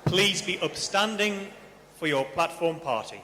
Please be upstanding for your platform party.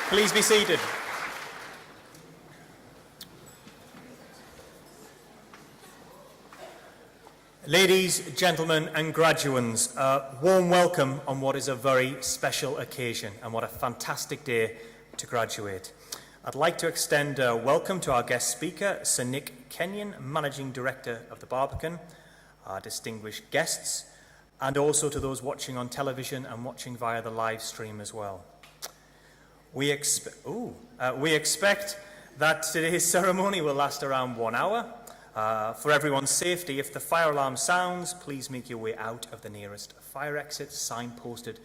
Please be seated. Ladies, gentlemen and graduands, a warm welcome on what is a very special occasion and what a fantastic day to graduate. I'd like to extend a welcome to our guest speaker, Sir Nick Kenyon, Managing Director of the Barbican, our distinguished guests, and also to those watching on television and watching via the live stream as well. We expect that today's ceremony will last around 1 hour. For everyone's safety, if the fire alarm sounds, please make your way out of the nearest fire exit, signposted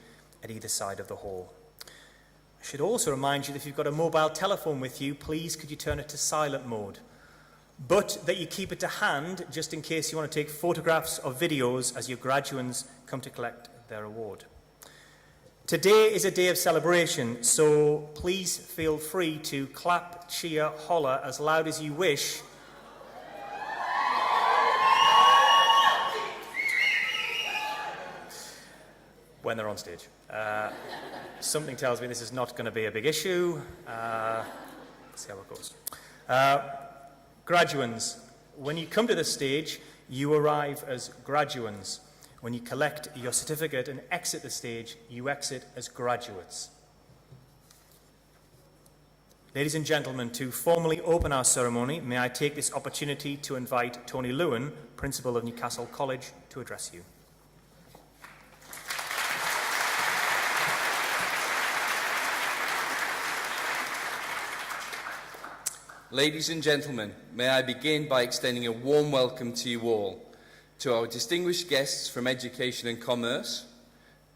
at either side of the hall. I should also remind you that if you've got a mobile telephone with you, please could you turn it to silent mode, but that you keep it to hand just in case you want to take photographs or videos as your graduands come to collect their award. Today is a day of celebration, so please feel free to clap, cheer, holler as loud as you wish. When they're on stage. Something tells me this is not going to be a big issue. Let's see how it goes. Graduands, when you come to the stage, you arrive as graduands. When you collect your certificate and exit the stage, you exit as graduates. Ladies and gentlemen, to formally open our ceremony, may I take this opportunity to invite Tony Lewin, Principal of Newcastle College, to address you. Ladies and gentlemen, may I begin by extending a warm welcome to you all, to our distinguished guests from Education and Commerce,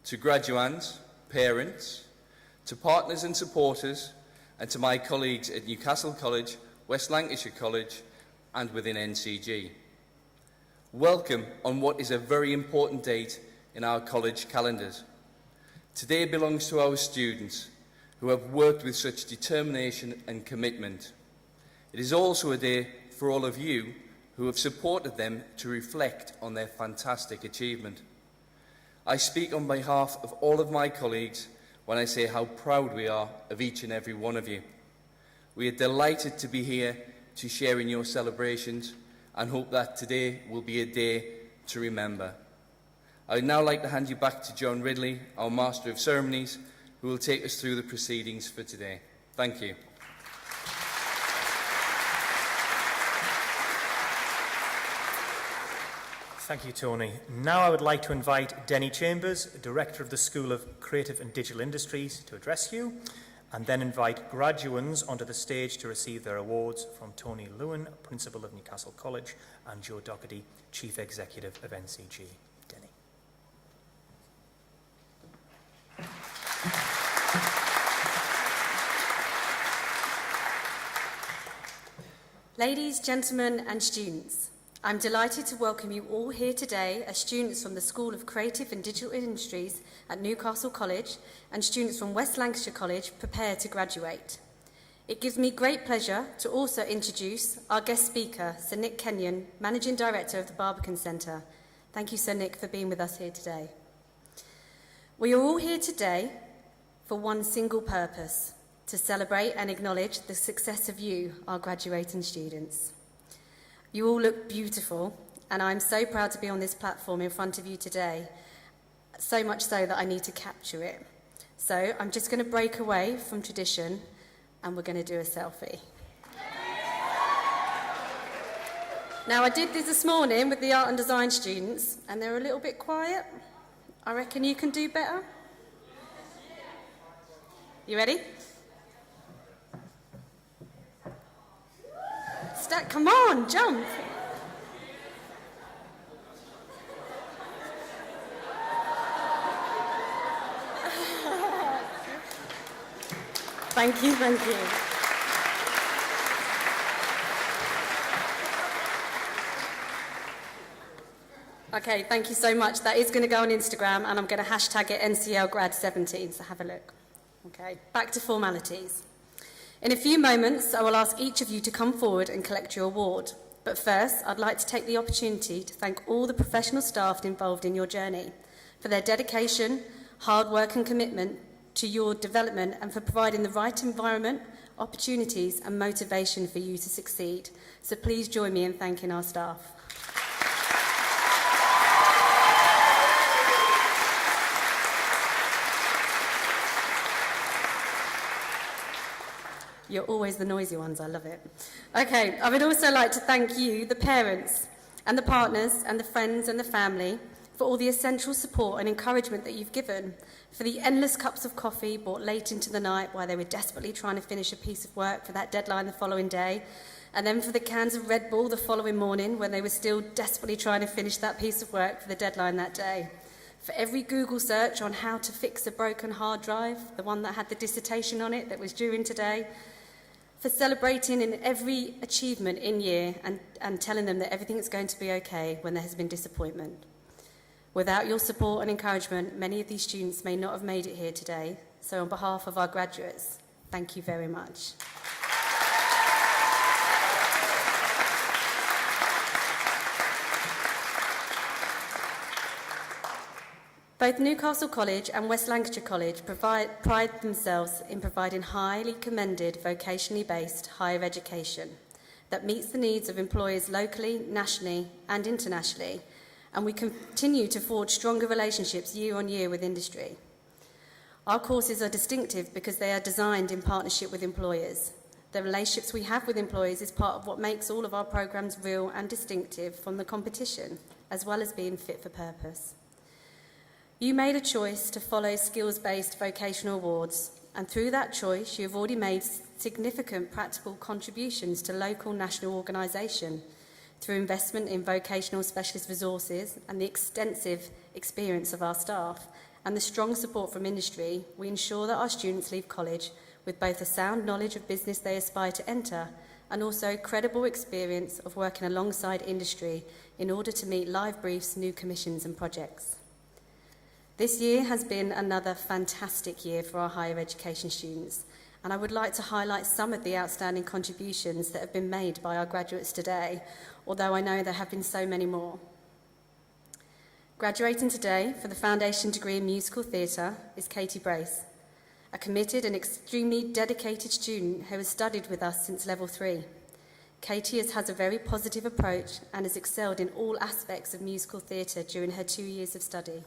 to graduands, parents, to partners and supporters, and to my colleagues at Newcastle College, West Lancashire College, and within NCG. Welcome on what is a very important date in our college calendars. Today belongs to our students who have worked with such determination and commitment. It is also a day for all of you who have supported them to reflect on their fantastic achievement. I speak on behalf of all of my colleagues when I say how proud we are of each and every one of you. We are delighted to be here to share in your celebrations and hope that today will be a day to remember. I would now like to hand you back to John Ridley, our Master of Ceremonies, who will take us through the proceedings for today. Thank you. Thank you, Tony. Now I would like to invite Denny Chambers, Director of the School of Creative and Digital Industries, to address you, and then invite graduands onto the stage to receive their awards from Tony Lewin, Principal of Newcastle College, and Joe Doherty, Chief Executive of NCG. Denny. Ladies, gentlemen and students, I'm delighted to welcome you all here today as students from the School of Creative and Digital Industries at Newcastle College and students from West Lancashire College prepare to graduate. It gives me great pleasure to also introduce our guest speaker, Sir Nick Kenyon, Managing Director of the Barbican Centre. Thank you, Sir Nick, for being with us here today. We are all here today for one single purpose: to celebrate and acknowledge the success of you, our graduating students. You all look beautiful, and I'm so proud to be on this platform in front of you today, so much so that I need to capture it. So I'm just going to break away from tradition, and we're going to do a selfie. Now, I did this morning with the art and design students, and they're a little bit quiet. I reckon you can do better. You ready? Come on, jump. Thank you, thank you. Okay, thank you so much. That is going to go on Instagram, and I'm going to hashtag it NCL Grad17, so have a look. Okay, back to formalities. In a few moments, I will ask each of you to come forward and collect your award. But first, I'd like to take the opportunity to thank all the professional staff involved in your journey for their dedication, hard work and commitment to your development, and for providing the right environment, opportunities and motivation for you to succeed. So please join me in thanking our staff. You're always the noisy ones, I love it. Okay, I would also like to thank you, the parents, and the partners, and the friends and the family, for all the essential support and encouragement that you've given, for the endless cups of coffee bought late into the night while they were desperately trying to finish a piece of work for that deadline the following day, and then for the cans of Red Bull the following morning when they were still desperately trying to finish that piece of work for the deadline that day. For every Google search on how to fix a broken hard drive, the one that had the dissertation on it that was due in today, for celebrating in every achievement in year and telling them that everything is going to be okay when there has been disappointment. Without your support and encouragement, many of these students may not have made it here today. So on behalf of our graduates, thank you very much. Both Newcastle College and West Lancashire College pride themselves in providing highly commended vocationally based higher education that meets the needs of employers locally, nationally and internationally, and we continue to forge stronger relationships year on year with industry. Our courses are distinctive because they are designed in partnership with employers. The relationships we have with employers is part of what makes all of our programmes real and distinctive from the competition, as well as being fit for purpose. You made a choice to follow skills-based vocational awards, and through that choice, you have already made significant practical contributions to local national organisation through investment in vocational specialist resources and the extensive experience of our staff and the strong support from industry. We ensure that our students leave college with both a sound knowledge of business they aspire to enter and also credible experience of working alongside industry in order to meet live briefs, new commissions and projects. This year has been another fantastic year for our higher education students, and I would like to highlight some of the outstanding contributions that have been made by our graduates today, although I know there have been so many more. Graduating today for the foundation degree in musical theatre is Katie Brace, a committed and extremely dedicated student who has studied with us since level 3. Katie has a very positive approach and has excelled in all aspects of musical theatre during her 2 years of study.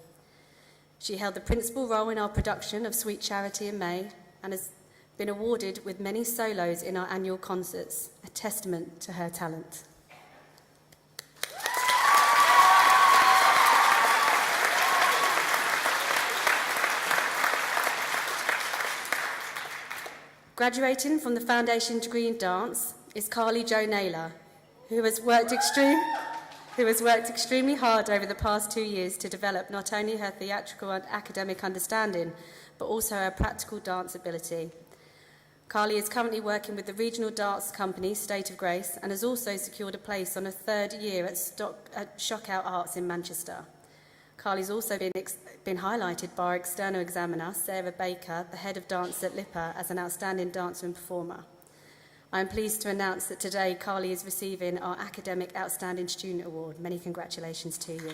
She held the principal role in our production of Sweet Charity in May and has been awarded with many solos in our annual concerts, a testament to her talent. Graduating from the foundation degree in dance is Carly Jo Naylor, who has worked extremely hard over the past 2 years to develop not only her theatrical and academic understanding, but also her practical dance ability. Carly is currently working with the regional dance company State of Grace and has also secured a place on a 3rd year at Shockout Arts in Manchester. Carly's also been highlighted by our external examiner, Sarah Baker, the head of dance at LIPA, as an outstanding dancer and performer. I am pleased to announce that today Carly is receiving our Academic Outstanding Student Award. Many congratulations to you.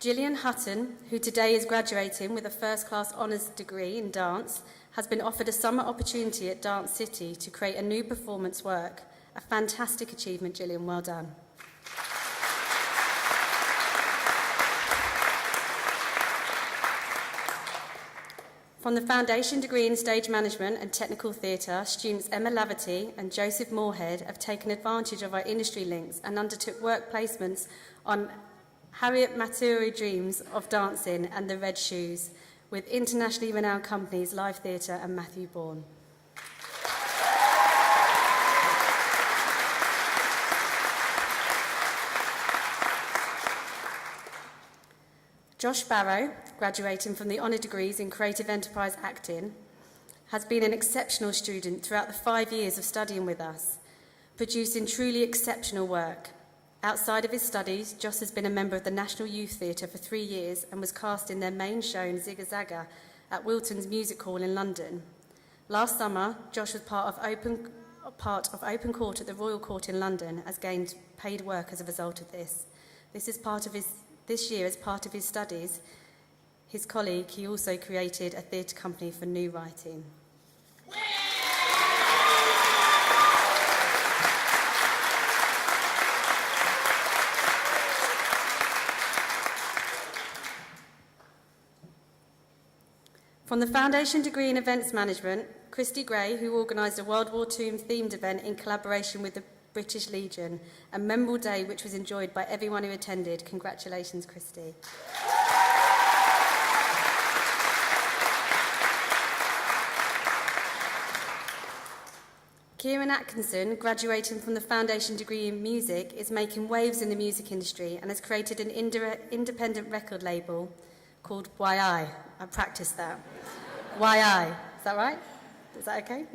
Gillian Hutton, who today is graduating with a first-class honours degree in dance, has been offered a summer opportunity at Dance City to create a new performance work. A fantastic achievement, Gillian. Well done. From the Foundation degree in Stage Management and Technical Theatre, students Emma Laverty and Joseph Moorhead have taken advantage of our industry links and undertook work placements on Harriet Maturi Dreams of Dancing and The Red Shoes with internationally renowned companies Live Theatre and Matthew Bourne. Josh Barrow, graduating from the honour degrees in Creative Enterprise Acting, has been an exceptional student throughout the 5 years of studying with us, producing truly exceptional work. Outside of his studies, Josh has been a member of the National Youth Theatre for 3 years and was cast in their main show Zigga Zagga at Wilton's Music Hall in London. Last summer, Josh was part of Open Court at the Royal Court in London, and has gained paid work as a result of this. This year, as part of his studies, his colleague, he also created a theatre company for new writing. From the Foundation degree in Events Management, Christy Gray, who organised a World War II themed event in collaboration with the British Legion, a memorable day which was enjoyed by everyone who attended. Congratulations, Christy. Kieran Atkinson, graduating from the Foundation degree in Music, is making waves in the music industry and has created an independent record label called YI. I practiced that. YI. Is that right? Is that okay?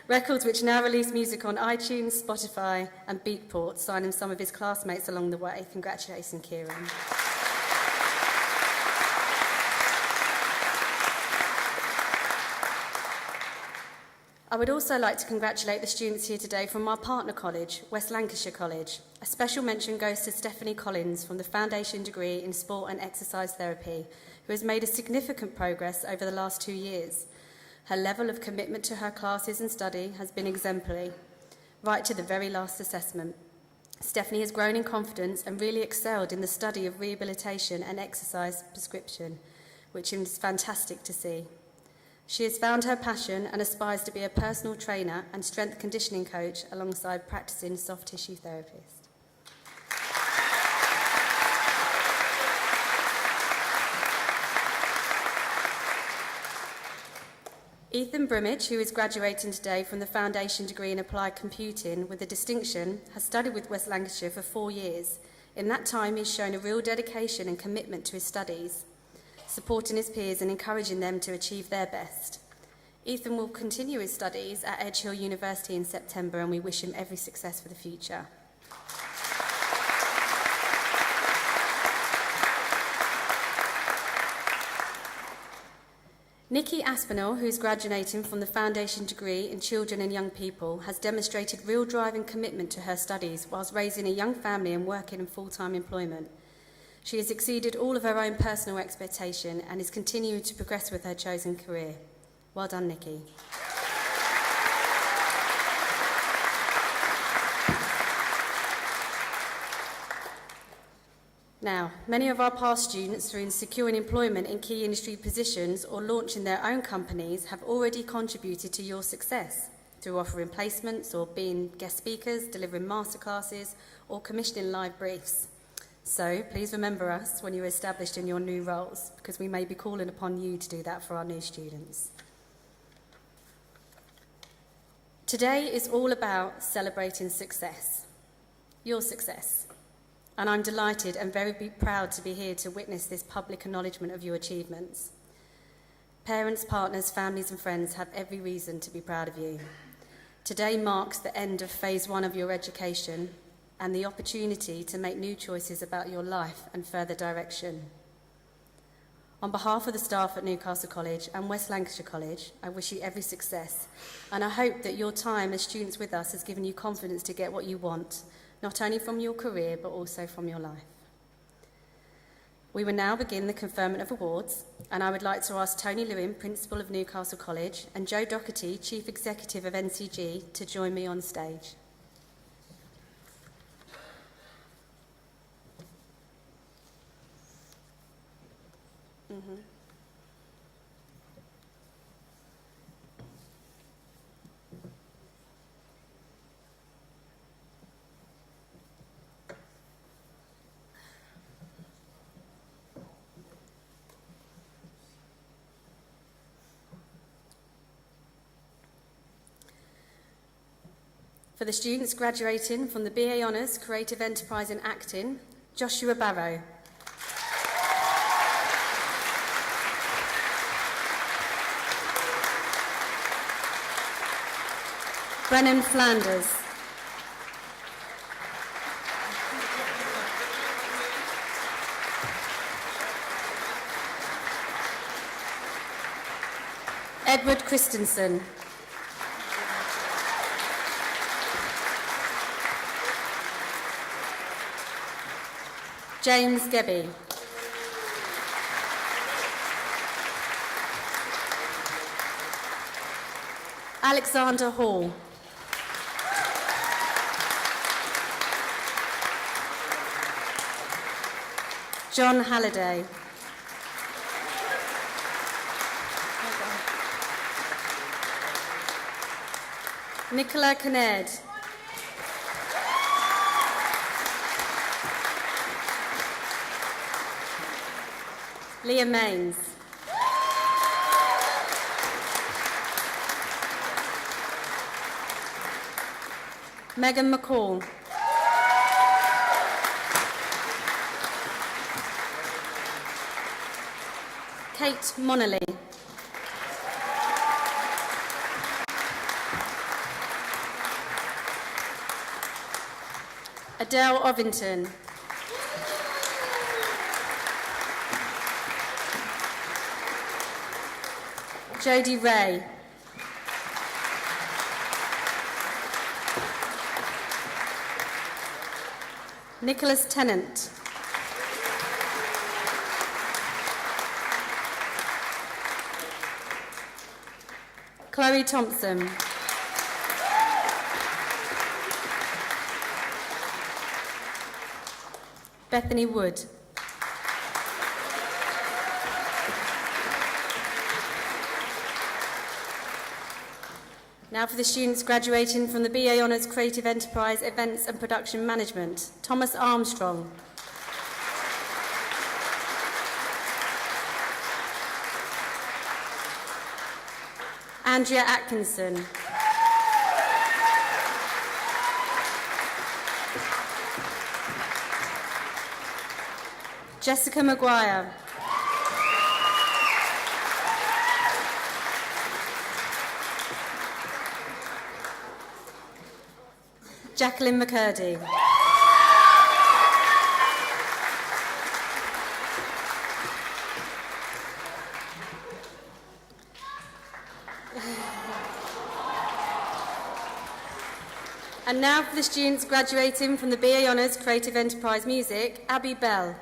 Records which now release music on iTunes, Spotify and Beatport, signing some of his classmates along the way. Congratulations, Kieran. I would also like to congratulate the students here today from our partner college, West Lancashire College. A special mention goes to Stephanie Collins from the Foundation degree in Sport and Exercise Therapy, who has made a significant progress over the last 2 years. Her level of commitment to her classes and study has been exemplary, right to the very last assessment. Stephanie has grown in confidence and really excelled in the study of rehabilitation and exercise prescription, which is fantastic to see. She has found her passion and aspires to be a personal trainer and strength conditioning coach alongside practicing soft tissue therapist. Ethan Brimage, who is graduating today from the Foundation degree in Applied Computing with a distinction, has studied with West Lancashire for 4 years. In that time, he's shown a real dedication and commitment to his studies, supporting his peers and encouraging them to achieve their best. Ethan will continue his studies at Edge Hill University in September, and we wish him every success for the future. Nikki Aspinall, who is graduating from the Foundation degree in Children and Young People, has demonstrated real drive and commitment to her studies whilst raising a young family and working in full-time employment. She has exceeded all of her own personal expectation and is continuing to progress with her chosen career. Well done, Nikki. Now, many of our past students, through securing employment in key industry positions or launching their own companies, have already contributed to your success through offering placements or being guest speakers, delivering masterclasses or commissioning live briefs. So please remember us when you're established in your new roles, because we may be calling upon you to do that for our new students. Today is all about celebrating success, your success. And I'm delighted and very proud to be here to witness this public acknowledgement of your achievements. Parents, partners, families and friends have every reason to be proud of you. Today marks the end of phase 1 of your education and the opportunity to make new choices about your life and further direction. On behalf of the staff at Newcastle College and West Lancashire College, I wish you every success, and I hope that your time as students with us has given you confidence to get what you want, not only from your career but also from your life. We will now begin the conferment of awards, and I would like to ask Tony Lewin, Principal of Newcastle College, and Joe Doherty, Chief Executive of NCG, to join me on stage. For the students graduating from the BA Honours Creative Enterprise in Acting, Joshua Barrow. Brennan Flanders. Edward Christensen. James Gebby. Alexander Hall. John Halliday. Nicola Kinnaird. Liam Mains. Megan McCall. Kate Monnerly. Adele Ovington. Jodie Ray. Nicholas Tennant. Chloe Thompson. Bethany Wood. Now for the students graduating from the BA Honours Creative Enterprise Events and Production Management, Thomas Armstrong. Andrea Atkinson. Jessica Maguire. Jacqueline McCurdy. And now for the students graduating from the BA Honours Creative Enterprise Music, Abby Bell.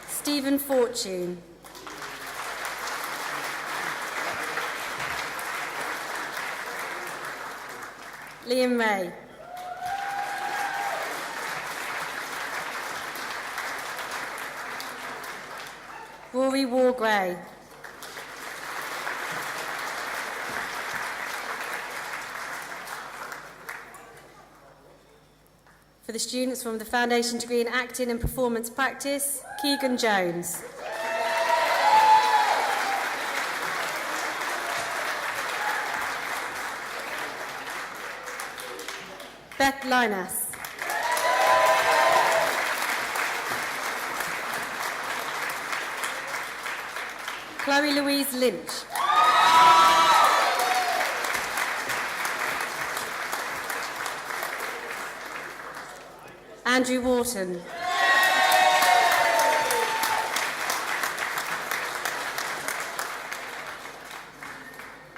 Stephen Fortune. Liam Ray. Rory Wargray. For the students from the Foundation Degree in Acting and Performance Practice, Keegan Jones. Beth Linas. Chloe Louise Lynch. Andrew Wharton.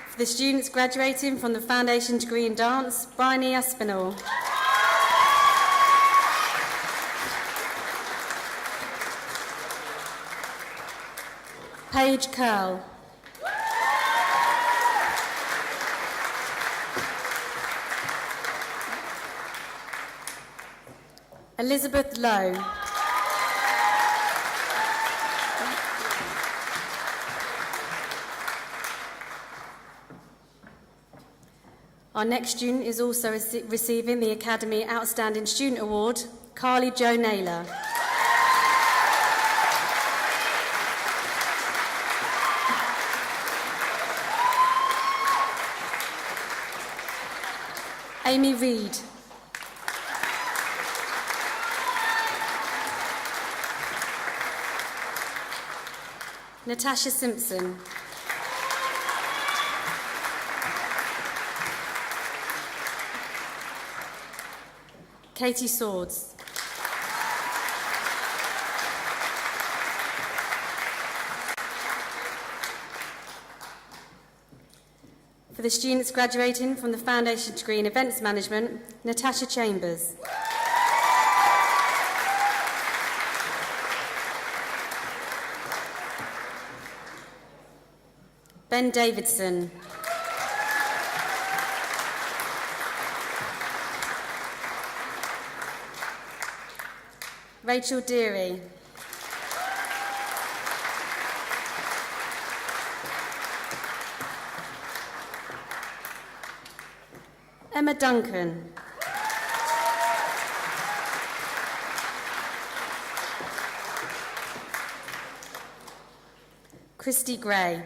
For the students graduating from the Foundation Degree in Dance, Bryony Aspinall. Paige Curl. Elizabeth Lowe. Our next student is also receiving the Academy Outstanding Student Award, Carly Jo Naylor. Amy Reid. Natasha Simpson. Katie Swords. For the students graduating from the Foundation Degree in Events Management, Natasha Chambers. Ben Davidson. Rachel Deary. Emma Duncan. Christy Gray.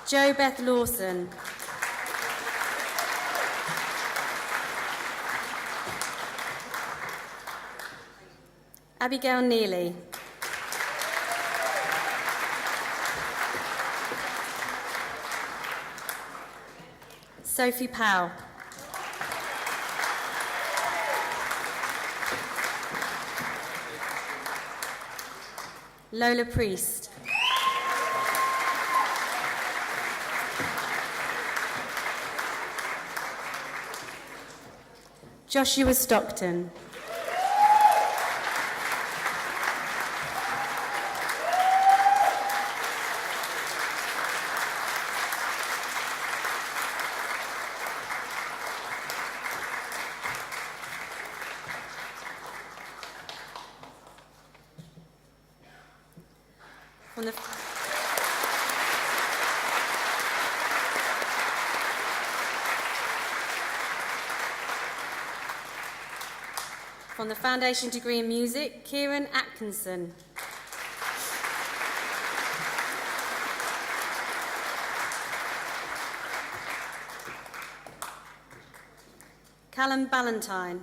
Jo Beth Lawson. Abigail Neely. Sophie Powell. Lola Priest. Joshua Stockton. From the Foundation Degree in Music, Kieran Atkinson. Callum Ballantyne.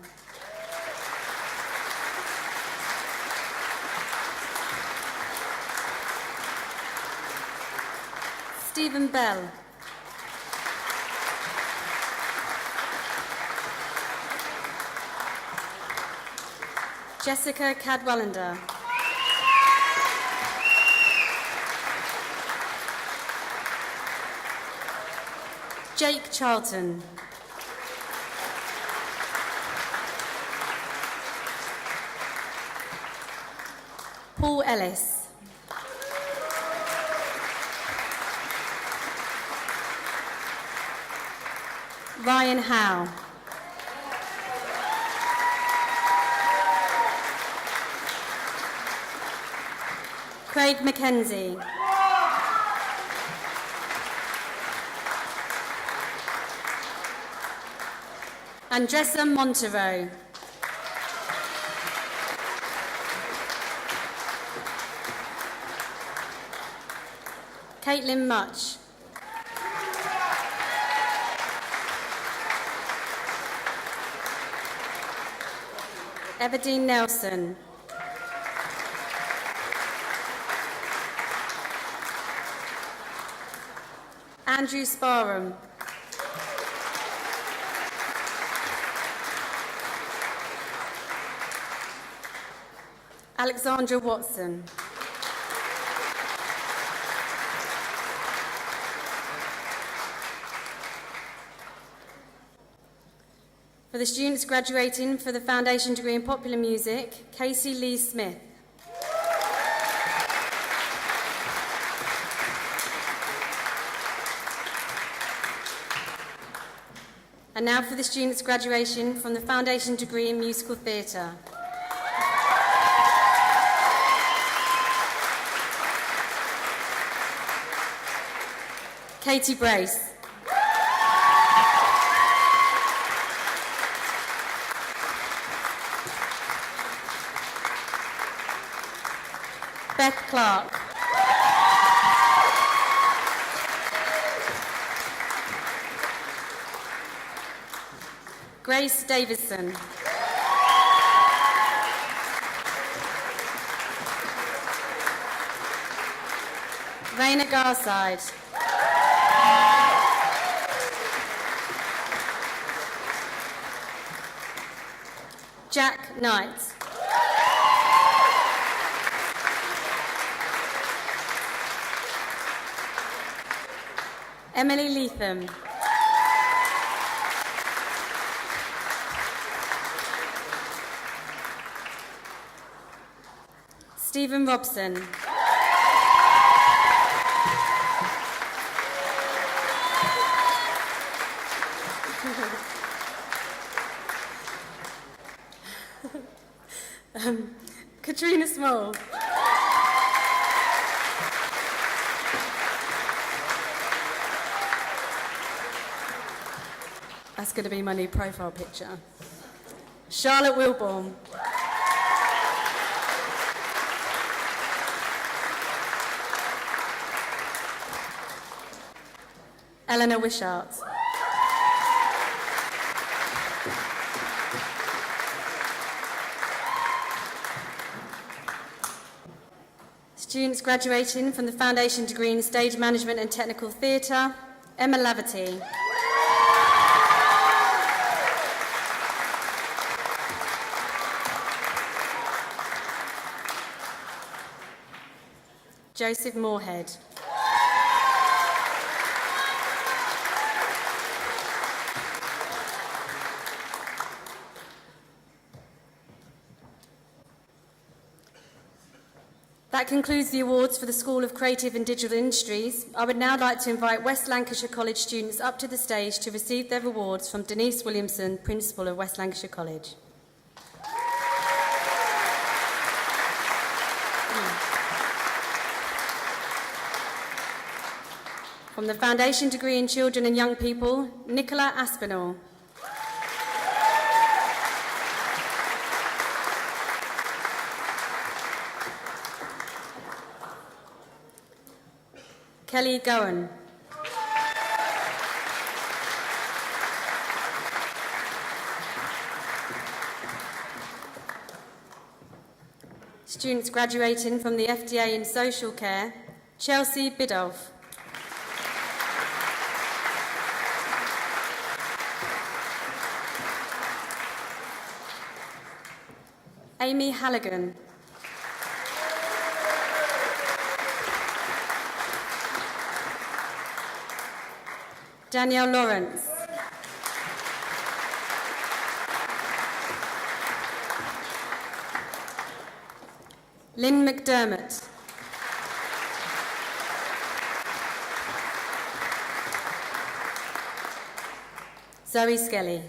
Stephen Bell. Jessica Cadwallander. Jake Charlton. Paul Ellis. Ryan Howe. Craig McKenzie. Andressa Monteiro. Caitlin Much. Everdeen Nelson. Andrew Sparham. Alexandra Watson. For the students graduating for the Foundation Degree in Popular Music, Casey Lee Smith. And now for the students graduation from the Foundation Degree in Musical Theatre. Katie Brace. Beth Clark. Grace Davison. Raina Garside. Jack Knight. Emily Leatham. Stephen Robson. Katrina Small. That's going to be my new profile picture. Charlotte Wilborn. Eleanor Wishart. Students graduating from the Foundation Degree in Stage Management and Technical Theatre, Emma Laverty. Joseph Moorhead. That concludes the awards for the School of Creative and Digital Industries. I would now like to invite West Lancashire College students up to the stage to receive their awards from Denise Williamson, Principal of West Lancashire College. From the Foundation Degree in Children and Young People, Nicola Aspinall. Kelly Gowan. Students graduating from the FDA in Social Care, Chelsea Biddulph. Amy Halligan. Danielle Lawrence. Lynn McDermott. Zoe Skelly.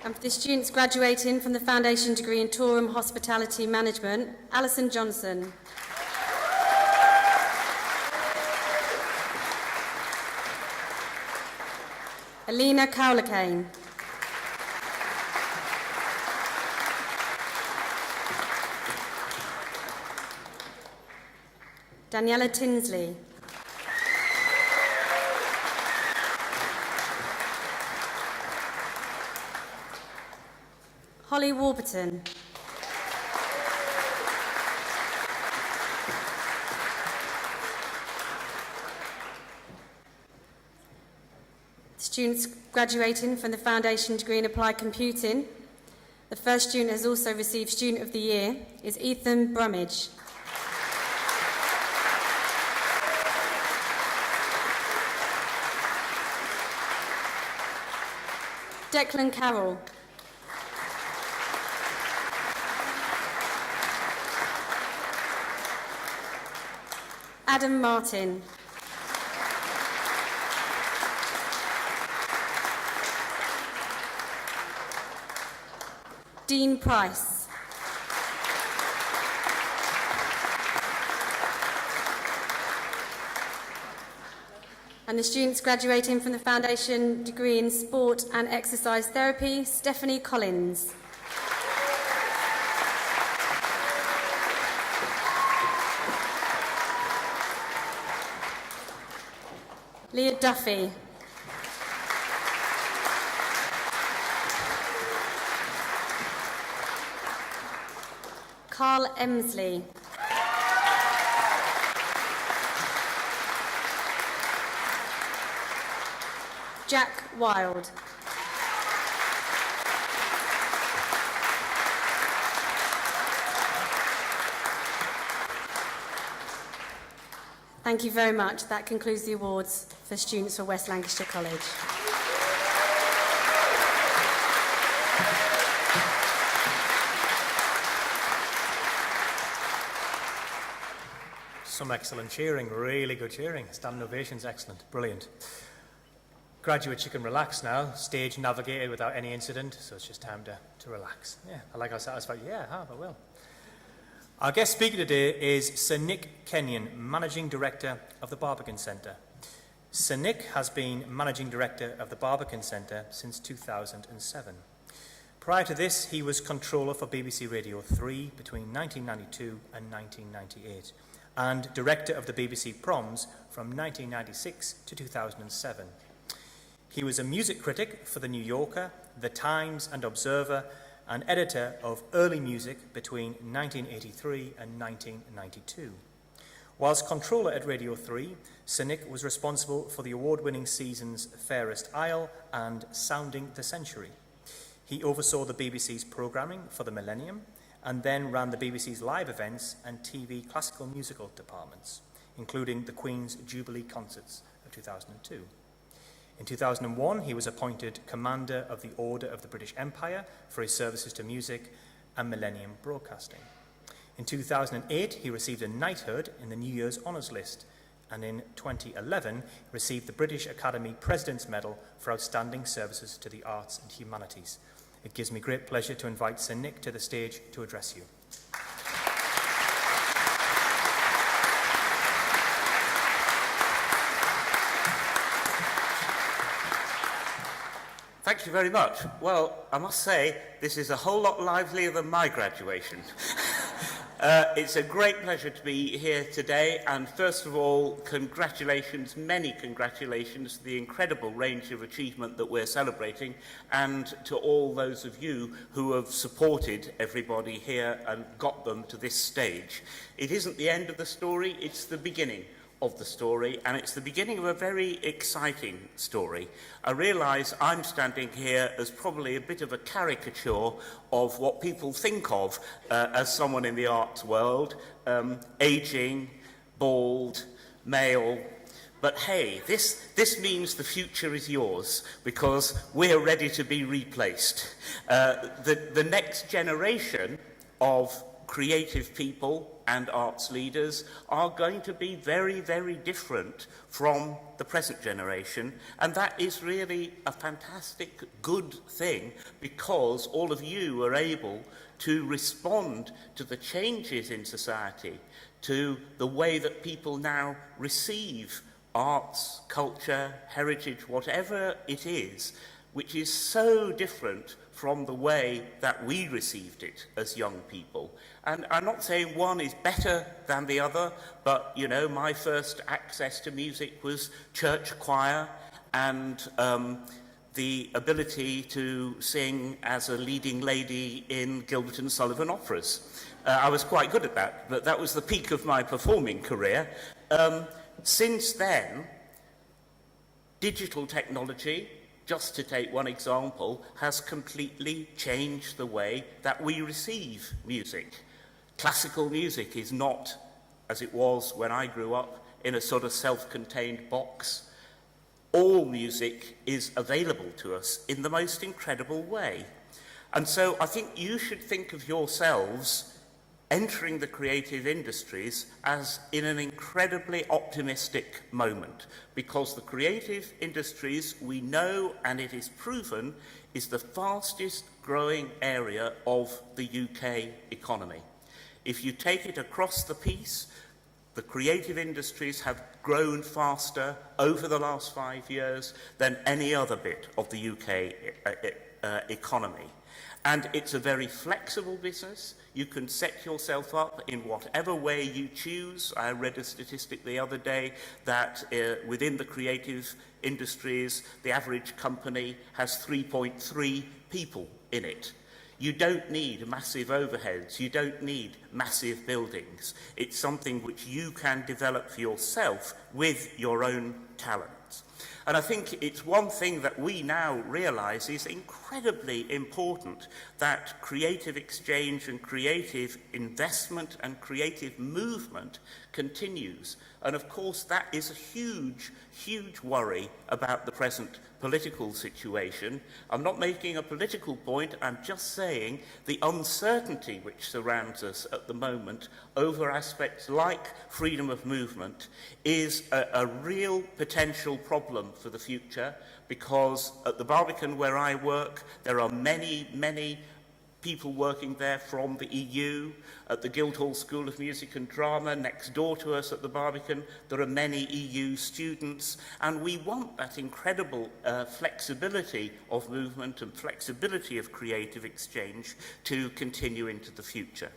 And for the students graduating from the Foundation Degree in Tourism Hospitality Management, Alison Johnson. Alina Cowlacane. Daniela Tinsley. Holly Warburton. Students graduating from the Foundation degree in Applied Computing. The first student has also received Student of the Year is Ethan Brummage. Declan Carroll. Adam Martin. Dean Price. And the students graduating from the Foundation degree in Sport and Exercise Therapy, Stephanie Collins. Leah Duffy. Carl Emsley. Jack Wild. Thank you very much. That concludes the awards for students for West Lancashire College. Some excellent cheering, really good cheering. Standing ovations, excellent, brilliant. Graduates, you can relax now. Stage navigated without any incident, so it's just time to relax. Yeah, I like how satisfied. Yeah, I will. Our guest speaker today is Sir Nick Kenyon, Managing Director of the Barbican Centre. Sir Nick has been Managing Director of the Barbican Centre since 2007. Prior to this, he was Controller for BBC Radio 3 between 1992 and 1998, and Director of the BBC Proms from 1996 to 2007. He was a music critic for The New Yorker, The Times and Observer, and editor of Early Music between 1983 and 1992. Whilst controller at Radio 3, Sir Nick was responsible for the award-winning seasons Fairest Isle and Sounding the Century. He oversaw the BBC's programming for the Millennium and then ran the BBC's live events and TV classical musical departments, including the Queen's Jubilee Concerts of 2002. In 2001, he was appointed Commander of the Order of the British Empire for his services to music and Millennium Broadcasting. In 2008, he received a knighthood in the New Year's Honours List, and in 2011, received the British Academy President's Medal for outstanding services to the arts and humanities. It gives me great pleasure to invite Sir Nick to the stage to address you. Thank you very much. Well, I must say, this is a whole lot livelier than my graduation. It's a great pleasure to be here today, and first of all, congratulations, many congratulations to the incredible range of achievement that we're celebrating, and to all those of you who have supported everybody here and got them to this stage. It isn't the end of the story, it's the beginning of the story, and it's the beginning of a very exciting story. I realise I'm standing here as probably a bit of a caricature of what people think of as someone in the arts world, ageing, bald, male. But hey, this means the future is yours, because we're ready to be replaced. The next generation of creative people and arts leaders are going to be very, very different from the present generation, and that is really a fantastic good thing, because all of you are able to respond to the changes in society, to the way that people now receive arts, culture, heritage, whatever it is, which is so different from the way that we received it as young people. And I'm not saying one is better than the other, but, you know, my first access to music was church choir, and the ability to sing as a leading lady in Gilbert and Sullivan operas. I was quite good at that, but that was the peak of my performing career. Since then, digital technology, just to take one example, has completely changed the way that we receive music. Classical music is not, as it was when I grew up, in a sort of self-contained box. All music is available to us in the most incredible way. And so I think you should think of yourselves entering the creative industries as in an incredibly optimistic moment, because the creative industries, we know, and it is proven, is the fastest growing area of the UK economy. If you take it across the piece, the creative industries have grown faster over the last 5 years than any other bit of the UK economy. And it's a very flexible business. You can set yourself up in whatever way you choose. I read a statistic the other day that within the creative industries, the average company has 3.3 people in it. You don't need massive overheads. You don't need massive buildings. It's something which you can develop for yourself with your own talents. And I think it's one thing that we now realise is incredibly important, that creative exchange and creative investment and creative movement continues. And of course, that is a huge, huge worry about the present political situation. I'm not making a political point, I'm just saying the uncertainty which surrounds us at the moment over aspects like freedom of movement is a real potential problem for the future, because at the Barbican where I work, there are many people working there from the EU. At the Guildhall School of Music and Drama, next door to us at the Barbican, there are many EU students, and we want that incredible flexibility of movement and flexibility of creative exchange to continue into the future.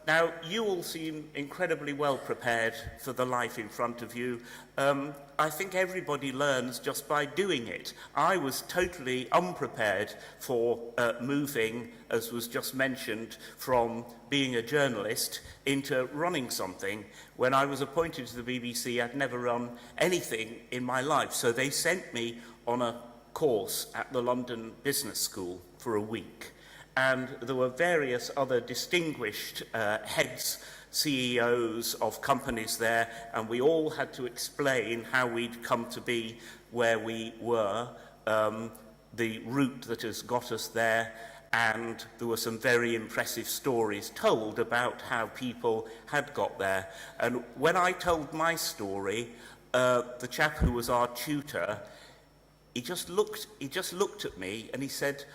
Now, you all seem incredibly well prepared for the life in front of you. I think everybody learns just by doing it. I was totally unprepared for moving, as was just mentioned, from being a journalist into running something. When I was appointed to the BBC, I'd never run anything in my life, so they sent me on a course at the London Business School for a week. And there were various other distinguished heads, CEOs of companies there, and we all had to explain how we'd come to be where we were, the route that has got us there, and there were some very impressive stories told about how people had got there. And when I told my story, the chap who was our tutor, he just looked at me and he said,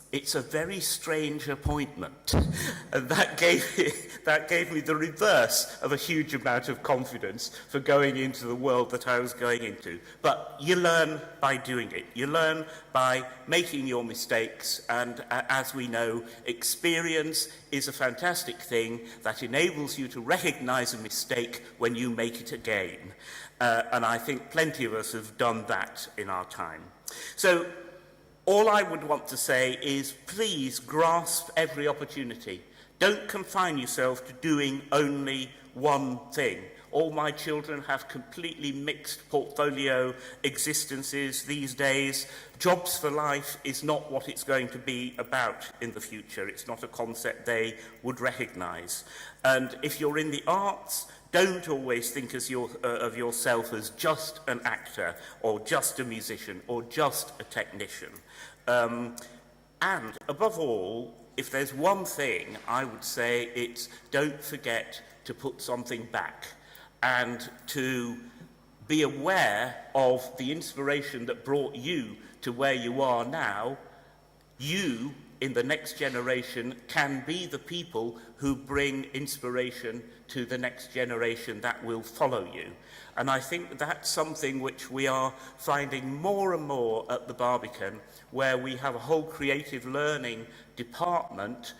"It's a very strange appointment." And that gave me the reverse of a huge amount of confidence for going into the world that I was going into. But you learn by doing it. You learn by making your mistakes, and as we know, experience is a fantastic thing that enables you to recognize a mistake when you make it again. And I think plenty of us have done that in our time. So all I would want to say is, please grasp every opportunity. Don't confine yourself to doing only one thing. All my children have completely mixed portfolio existences these days. Jobs for life is not what it's going to be about in the future. It's not a concept they would recognise. And if you're in the arts, don't always think of yourself as just an actor or just a musician or just a technician. And above all, if there's one thing I would say, it's don't forget to put something back and to be aware of the inspiration that brought you to where you are now. You, in the next generation, can be the people who bring inspiration to the next generation that will follow you. And I think that's something which we are finding more and more at the Barbican, where we have a whole creative learning department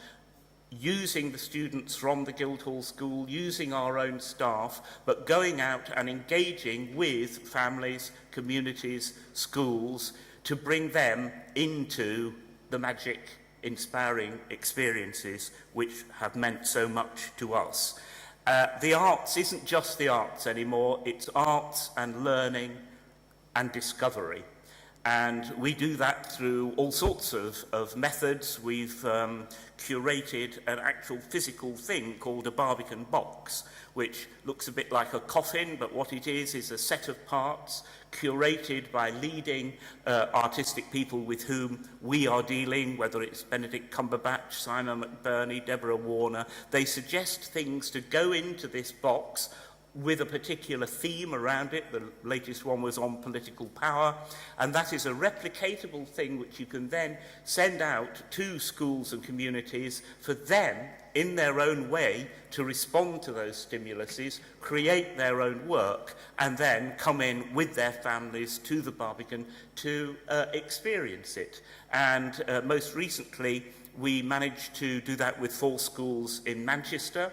using the students from the Guildhall School, using our own staff, but going out and engaging with families, communities, schools to bring them into the magic, inspiring experiences which have meant so much to us. The arts isn't just the arts anymore, it's arts and learning and discovery. And we do that through all sorts of methods. We've curated an actual physical thing called a Barbican box, which looks a bit like a coffin, but what it is a set of parts curated by leading artistic people with whom we are dealing, whether it's Benedict Cumberbatch, Simon McBurney, Deborah Warner. They suggest things to go into this box with a particular theme around it. The latest one was on political power, and that is a replicatable thing which you can then send out to schools and communities for them, in their own way, to respond to those stimuluses, create their own work, and then come in with their families to the Barbican to experience it. And most recently, we managed to do that with 4 schools in Manchester.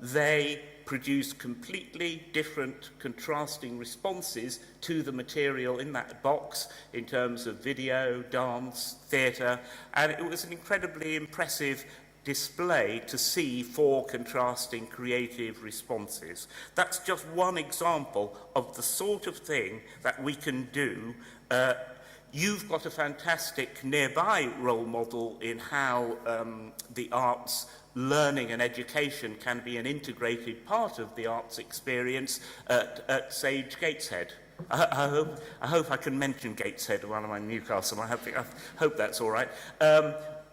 They produced completely different, contrasting responses to the material in that box in terms of video, dance, theatre, and it was an incredibly impressive display to see 4 contrasting creative responses. That's just one example of the sort of thing that we can do. You've got a fantastic nearby role model in how the arts learning and education can be an integrated part of the arts experience at Sage Gateshead. I hope I can mention Gateshead while I'm in Newcastle. I hope that's all right.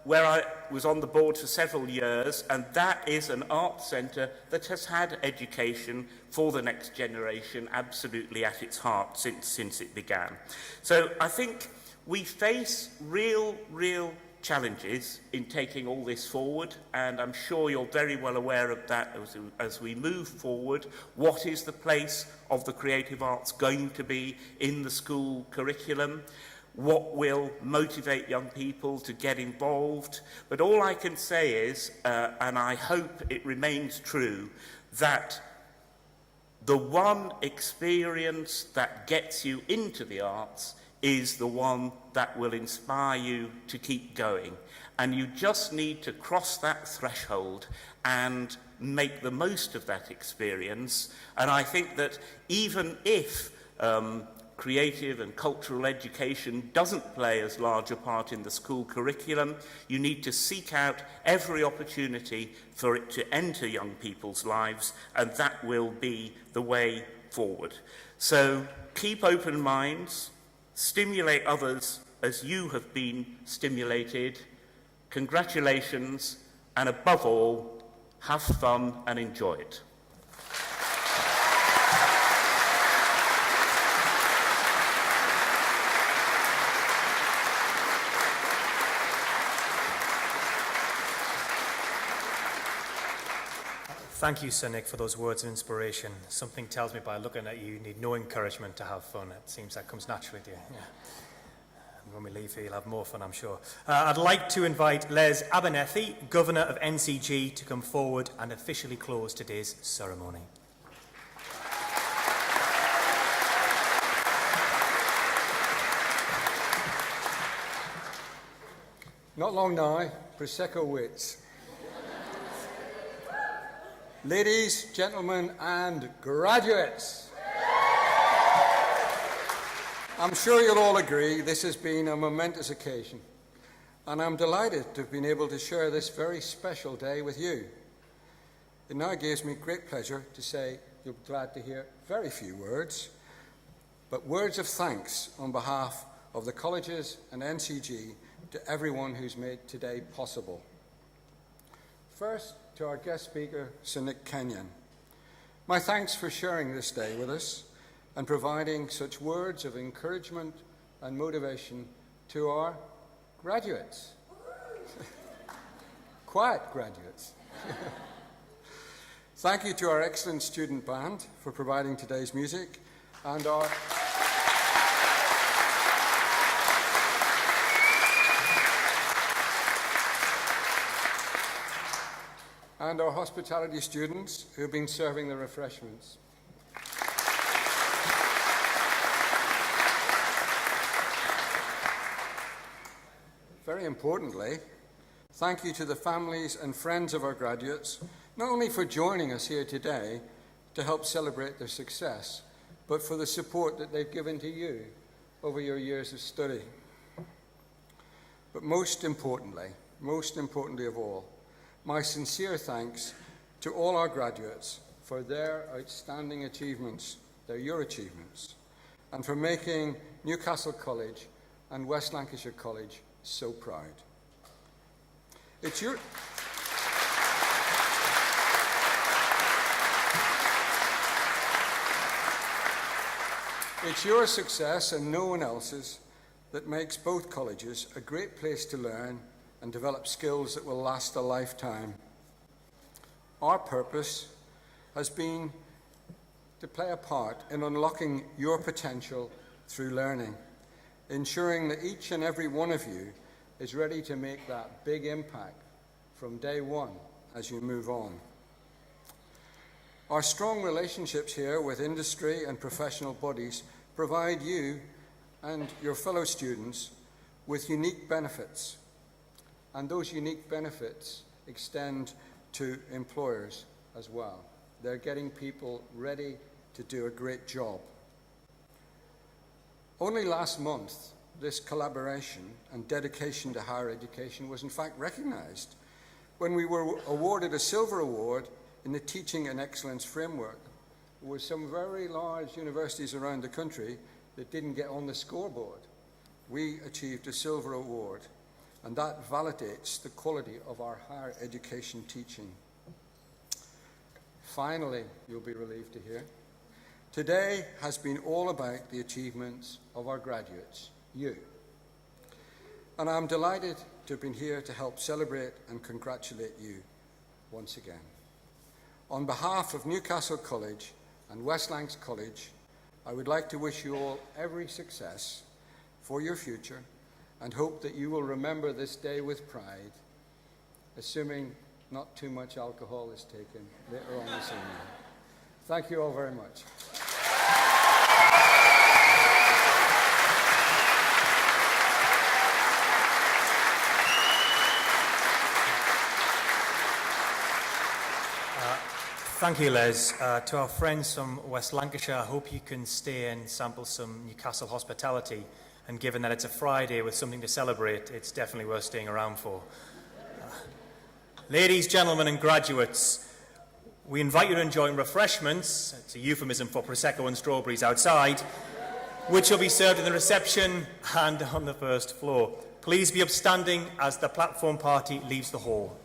Where I was on the board for several years, and that is an art centre that has had education for the next generation absolutely at its heart since it began. So I think we face real challenges in taking all this forward, and I'm sure you're very well aware of that as we move forward. What is the place of the creative arts going to be in the school curriculum? What will motivate young people to get involved? But all I can say is, and I hope it remains true, that the one experience that gets you into the arts is the one that will inspire you to keep going. And you just need to cross that threshold and make the most of that experience. And I think that even if creative and cultural education doesn't play as large a part in the school curriculum, you need to seek out every opportunity for it to enter young people's lives, and that will be the way forward. So keep open minds, stimulate others as you have been stimulated. Congratulations, and above all, have fun and enjoy it. Thank you, Sir Nick, for those words of inspiration. Something tells me by looking at you, you need no encouragement to have fun. It seems that comes naturally to you. Yeah. And when we leave here, you'll have more fun, I'm sure. I'd like to invite Les Abernethy, Governor of NCG, to come forward and officially close today's ceremony. Not long now, Prosecco waits. Ladies, gentlemen, and graduates, I'm sure you'll all agree this has been a momentous occasion, and I'm delighted to have been able to share this very special day with you. It now gives me great pleasure to say you'll be glad to hear very few words, but words of thanks on behalf of the colleges and NCG to everyone who's made today possible. First, to our guest speaker, Sir Nick Kenyon. My thanks for sharing this day with us and providing such words of encouragement and motivation to our graduates. Quiet graduates. Thank you to our excellent student band for providing today's music, and our and our hospitality students who have been serving the refreshments. Very importantly, thank you to the families and friends of our graduates, not only for joining us here today to help celebrate their success, but for the support that they've given to you over your years of study. But most importantly of all, my sincere thanks to all our graduates for their outstanding achievements. They're your achievements, and for making Newcastle College and West Lancashire College so proud. It's your success and no one else's that makes both colleges a great place to learn and develop skills that will last a lifetime. Our purpose has been to play a part in unlocking your potential through learning, ensuring that each and every one of you is ready to make that big impact from day one as you move on. Our strong relationships here with industry and professional bodies provide you and your fellow students with unique benefits, and those unique benefits extend to employers as well. They're getting people ready to do a great job. Only last month, this collaboration and dedication to higher education was in fact recognised when we were awarded a silver award in the Teaching and Excellence Framework, with some very large universities around the country that didn't get on the scoreboard. We achieved a silver award, and that validates the quality of our higher education teaching. Finally, you'll be relieved to hear, today has been all about the achievements of our graduates, you. And I'm delighted to have been here to help celebrate and congratulate you once again. On behalf of Newcastle College and West Lancs College, I would like to wish you all every success for your future and hope that you will remember this day with pride, assuming not too much alcohol is taken later on this evening. Thank you all very much. Thank you, Les. To our friends from West Lancashire, I hope you can stay and sample some Newcastle hospitality. And given that it's a Friday with something to celebrate, it's definitely worth staying around for. Ladies, gentlemen, and graduates, we invite you to enjoy refreshments, it's a euphemism for Prosecco and strawberries outside, which will be served in the reception and on the first floor. Please be upstanding as the platform party leaves the hall.